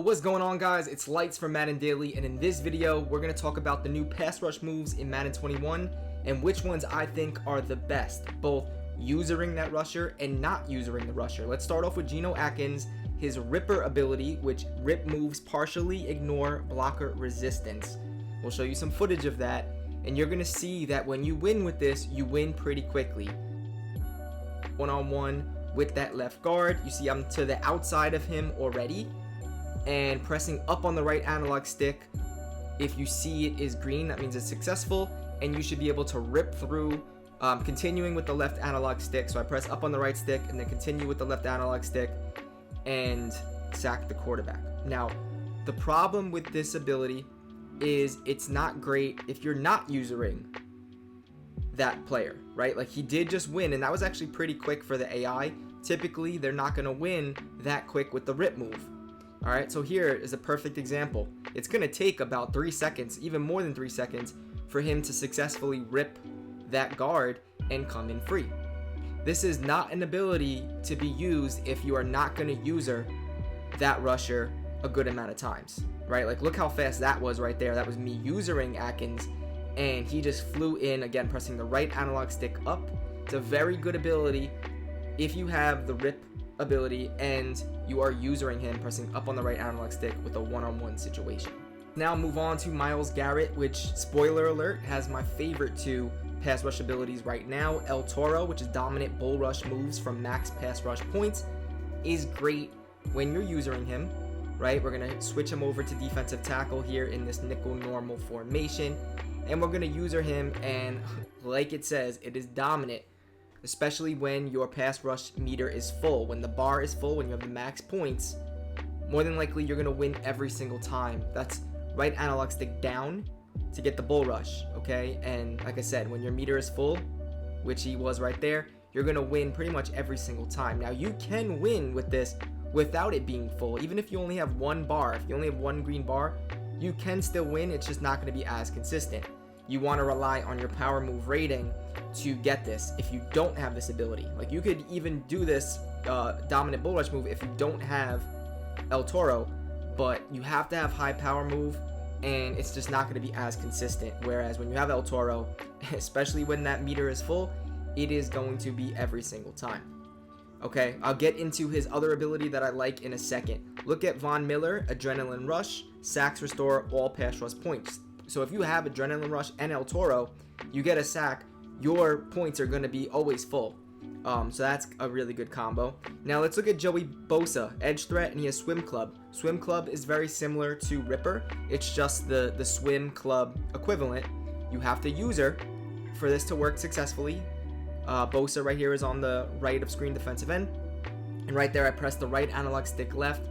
What's going on, guys? It's Lights from Madden Daily, and in this video we're going to talk about the new pass rush moves in Madden 21 and which ones I think are the best, both usering that rusher and not usering the rusher. Let's start off with GENO ATKINS, his Ripper ability, which rip moves partially ignore blocker resistance. We'll show you some footage of that, and you're going to see that when you win with this, you win pretty quickly. One-on-one with that left guard, you see I'm to the outside of him already, and pressing up on the right analog stick, if you see it is green, that means it's successful, and you should be able to rip through, continuing with the left analog stick. So I press up on the right stick and then continue with the left analog stick and sack the quarterback. Now, the problem with this ability is it's not great if you're not using that player, right? Like, he did just win, and that was actually pretty quick for the AI. Typically, they're not going to win that quick with the rip move. Alright, so here is a perfect example. It's going to take about 3 seconds, even more than 3 seconds, for him to successfully rip that guard and come in free. This is not an ability to be used if you are not going to user that rusher a good amount of times, right? Like, look how fast that was right there. That was me usering ATKINS, and he just flew in, again, pressing the right analog stick up. It's a very good ability if you have the rip ability and you are using him pressing up on the right analog stick with a one-on-one situation. Now move on to MYLES GARRETT, which, spoiler alert, has my favorite two pass rush abilities right now. El Toro, which is dominant bull rush moves from max pass rush points, is great when you're using him, right? We're going to switch him over to defensive tackle here in this nickel normal formation, and we're going to user him, and like it says, it is dominant, especially when your pass rush meter is full. When the bar is full, when you have the max points, more than likely you're going to win every single time. That's right analog stick down to get the bull rush, okay? And like I said, when your meter is full, which he was right there, you're going to win pretty much every single time. Now, you can win with this without it being full. Even if you only have one bar, if you only have one green bar, you can still win. It's just not going to be as consistent. You want to rely on your power move rating to get this if you don't have this ability. Like, you could even do this dominant bull rush move if you don't have El Toro, but you have to have high power move, and it's just not going to be as consistent. Whereas when you have El Toro, especially when that meter is full, it is going to be every single time. Okay, I'll get into his other ability that I like in a second. Look at Von Miller, Adrenaline Rush, sacks restore all pass rush points. So if you have Adrenaline Rush and El Toro, you get a sack, your points are going to be always full. So that's a really good combo. Now let's look at Joey BOSA, Edge Threat, and he has Swim Club. Swim Club is very similar to Ripper. It's just the Swim Club equivalent. You have to use her for this to work successfully. BOSA right here is on the right of screen defensive end. And right there I pressed the right analog stick left,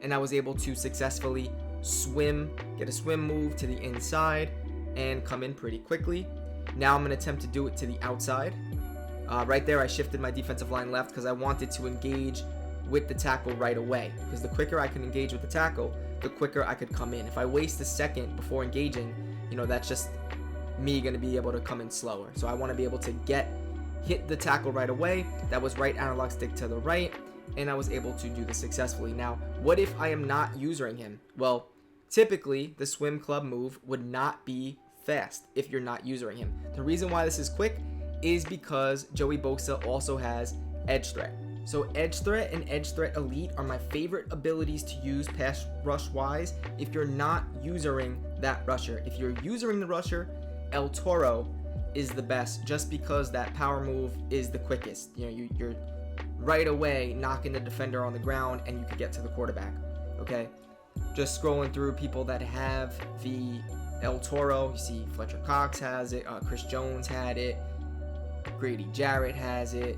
and I was able to successfully swim, get a swim move to the inside, and come in pretty quickly. Now I'm going to attempt to do it to the outside. Right there I shifted my defensive line left because I wanted to engage with the tackle right away, because the quicker I can engage with the tackle, the quicker I could come in. If I waste a second before engaging, you know, that's just me going to be able to come in slower. So I want to be able to hit the tackle right away. That was right analog stick to the right, and I was able to do this successfully. Now, what if I am not using him? Well, typically the Swim Club move would not be fast if you're not using him. The reason why this is quick is because Joey BOSA also has Edge Threat. So Edge Threat and Edge Threat Elite are my favorite abilities to use pass rush wise if you're not using that rusher. If you're using the rusher, El Toro is the best, just because that power move is the quickest. You know, you're right away knocking the defender on the ground, and you could get to the quarterback. Okay, just scrolling through people that have the El Toro, you see Fletcher Cox has it, Chris Jones had it, Grady Jarrett has it.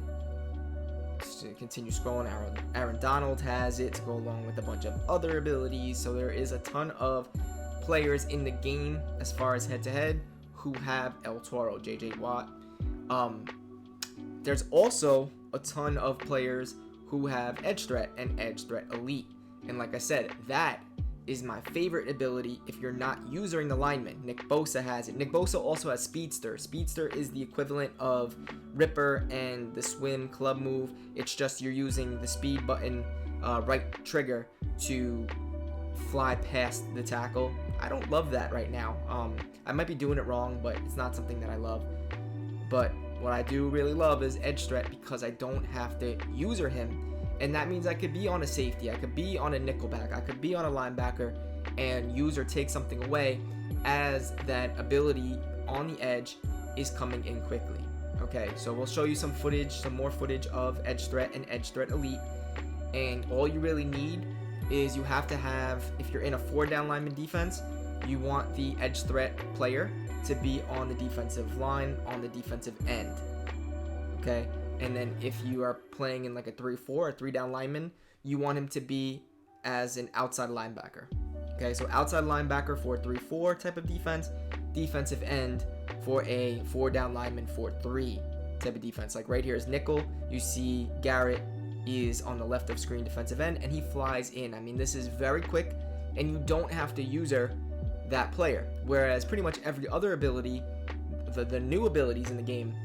Just to continue scrolling, Aaron Donald has it to go along with a bunch of other abilities. So there is a ton of players in the game as far as head-to-head who have El Toro, JJ Watt. There's also a ton of players who have Edge Threat and Edge Threat Elite. And like I said, that is my favorite ability if you're not using the lineman. Nick Bosa has it. Nick Bosa also has Speedster. Speedster is the equivalent of Ripper and the Swim Club move. It's just you're using the speed button right trigger to fly past the tackle. I don't love that right now. I might be doing it wrong, but it's not something that I love. But what I do really love is edge threat, because I don't have to user him, and that means I could be on a safety, I could be on a nickelback, I could be on a linebacker, and use or take something away as that ability on the edge is coming in quickly. Okay, so we'll show you some more footage of edge threat and edge threat elite, and all you really need is you have to have, if you're in a 4-down lineman defense, you want the edge threat player to be on the defensive line, on the defensive end. Okay, and then if you are playing in like a 3-4, a 3-down lineman, you want him to be as an outside linebacker. Okay, so outside linebacker for a 3-4 type of defense, defensive end for a 4-down lineman 4-3 type of defense. Like right here is nickel. You see Garrett is on the left of screen defensive end, and he flies in. I mean, this is very quick, and you don't have to user that player. Whereas pretty much every other ability, the new abilities in the game,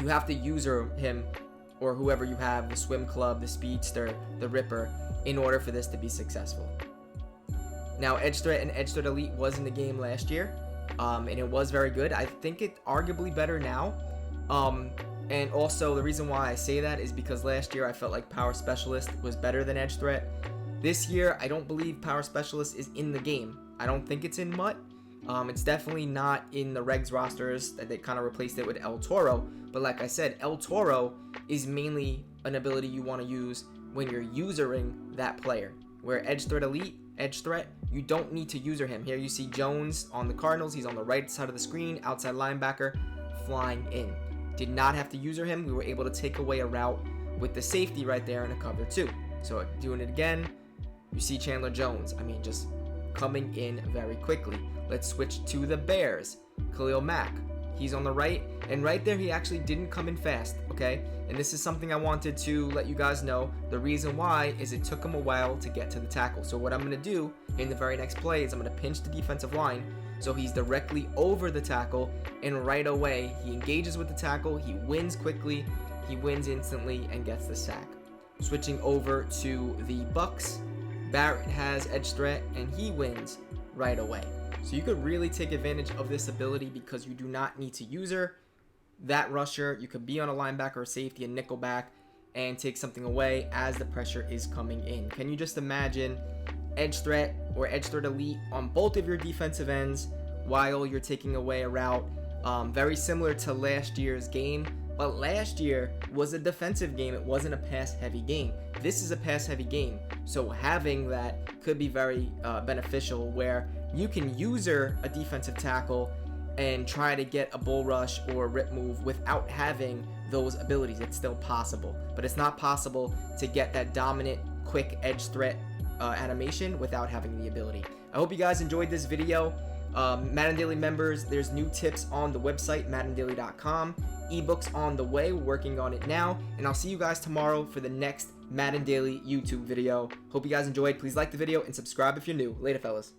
you have to user him or whoever you have, the swim club, the speedster, the ripper, in order for this to be successful. Now, edge threat and edge threat elite was in the game last year, and it was very good. I think it's arguably better now. And also the reason why I say that is because last year I felt like power specialist was better than edge threat. This year I don't believe power specialist is in the game. I don't think it's in MUT. It's definitely not in the regs rosters, that they kind of replaced it with El Toro. But like I said, El Toro is mainly an ability you want to use when you're usering that player. Where edge threat elite, edge threat, you don't need to user him. Here you see Jones on the Cardinals. He's on the right side of the screen, outside linebacker, flying in. Did not have to user him. We were able to take away a route with the safety right there in a cover 2. So doing it again, you see Chandler Jones. I mean, just coming in very quickly. Let's switch to the Bears. Khalil Mack. He's on the right, and right there he actually didn't come in fast, okay? And this is something I wanted to let you guys know. The reason why is it took him a while to get to the tackle. So what I'm going to do in the very next play is I'm going to pinch the defensive line so he's directly over the tackle, and right away he engages with the tackle, he wins quickly, he wins instantly, and gets the sack. Switching over to the Bucks, Barrett has edge threat, and he wins right away. So you could really take advantage of this ability because you do not need to user that rusher. You could be on a linebacker or safety and nickelback and take something away as the pressure is coming in. Can you just imagine edge threat or edge threat elite on both of your defensive ends while you're taking away a route? Very similar to last year's game, but last year was a defensive game. It wasn't a pass-heavy game. This is a pass-heavy game, so having that could be very beneficial, where you can user a defensive tackle and try to get a bull rush or rip move without having those abilities. It's still possible, but it's not possible to get that dominant, quick edge threat animation without having the ability. I hope you guys enjoyed this video. Madden Daily members, there's new tips on the website, maddendaily.com. Ebooks on the way, we're working on it now, and I'll see you guys tomorrow for the next Madden Daily YouTube video. Hope you guys enjoyed. Please like the video and subscribe if you're new. Later, fellas.